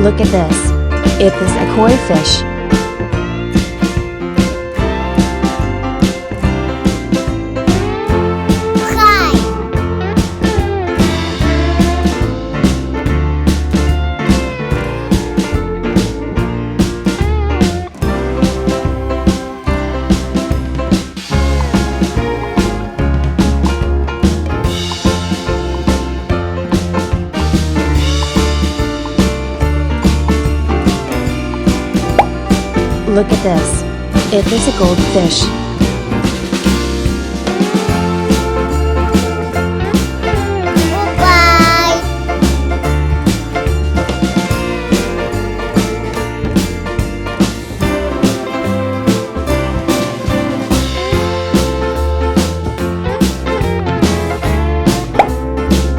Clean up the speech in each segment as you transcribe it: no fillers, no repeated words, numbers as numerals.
Look at this. It is a koi fish. Look at this. It is a goldfish. Bye.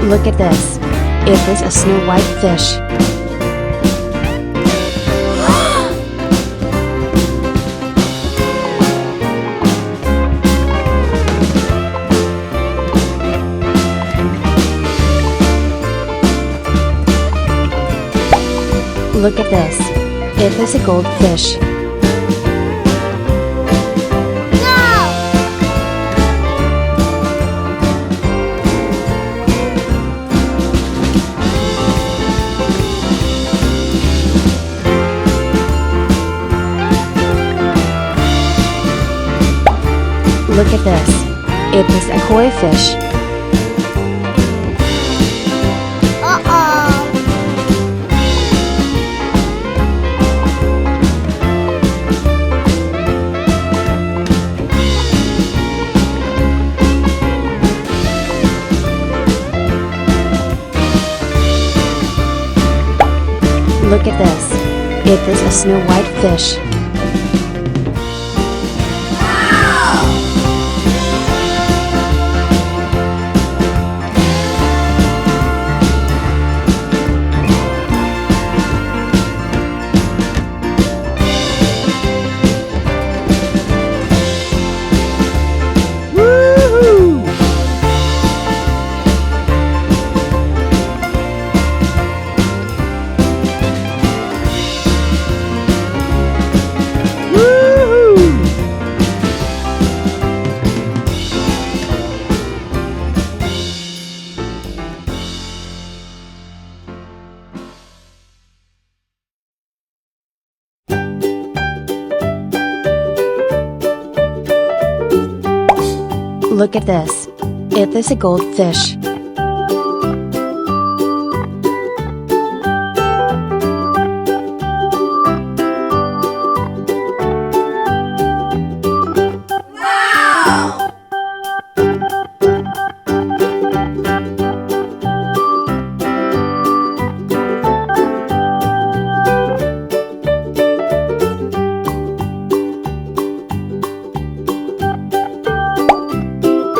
Look at this. It is a snow white fish. Look at this. It is a goldfish. Look at this. It is a koi fish. Look at this. It is a snow white fish. Look at this. It is a goldfish.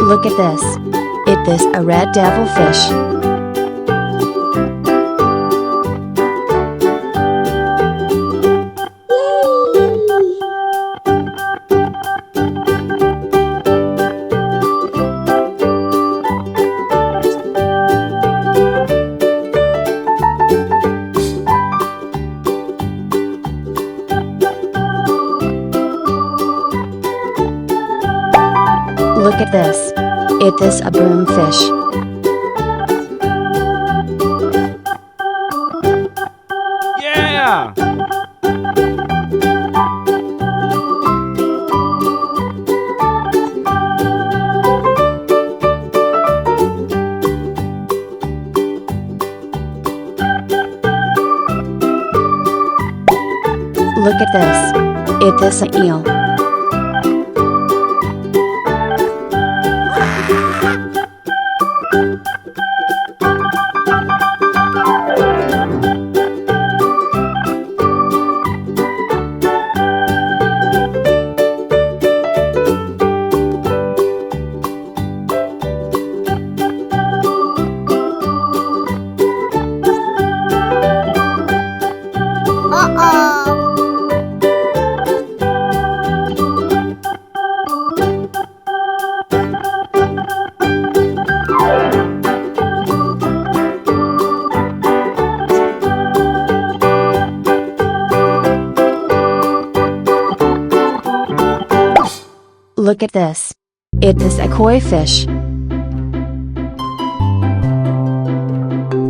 Look at this. It is a red devilfish. Look at this. It is a broomfish. Yeah! Look at this. It is an eel. Look at this. It is a koi fish.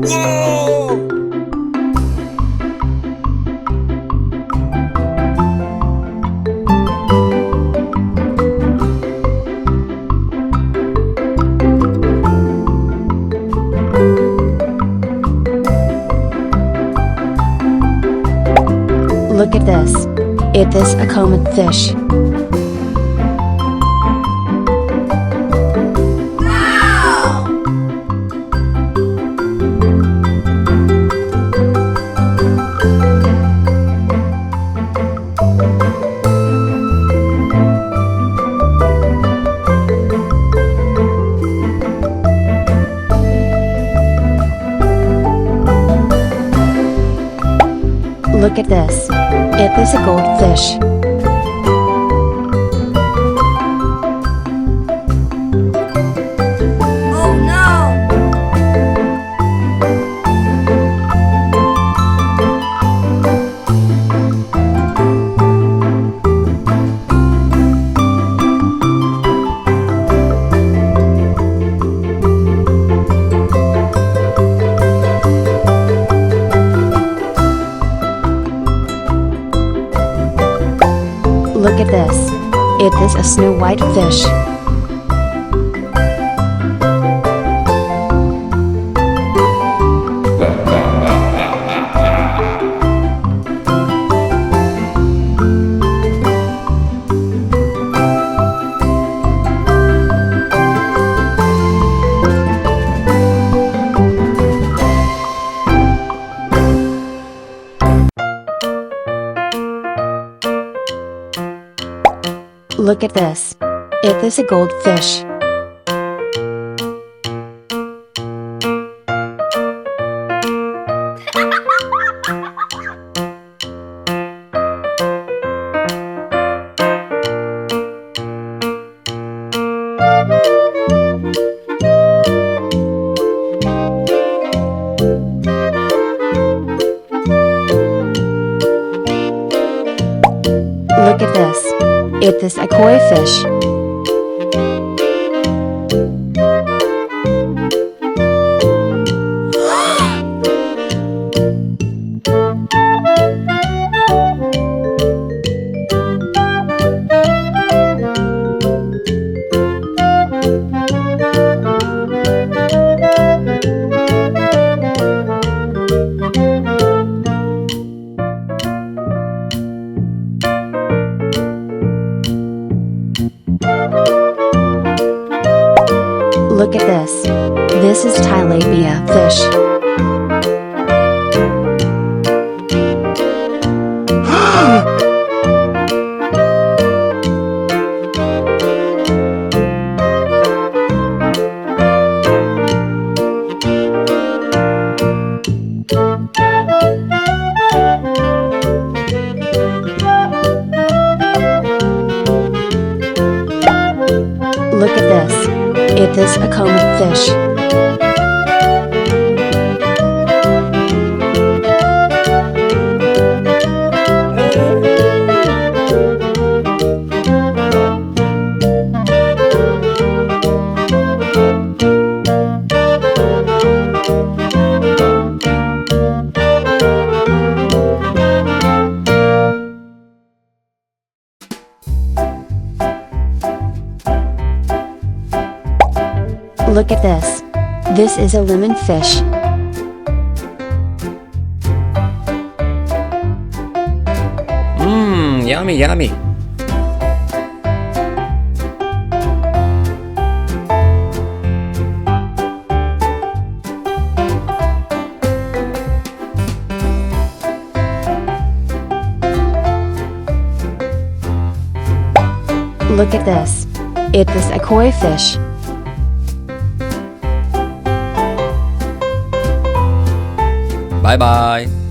Whoa! Look at this. It is a comet fish. Look at this. It is a goldfish. Oh no! Look at this. It is a snow white fish. Look at this. It is a goldfish. Look at this. It is a koi fish. Look at this. This is tilapia fish. Look at this. It is a comet fish. Look at this. This is a lemon fish. Mmm, yummy, yummy. Look at this. It is a koi fish. Bye bye.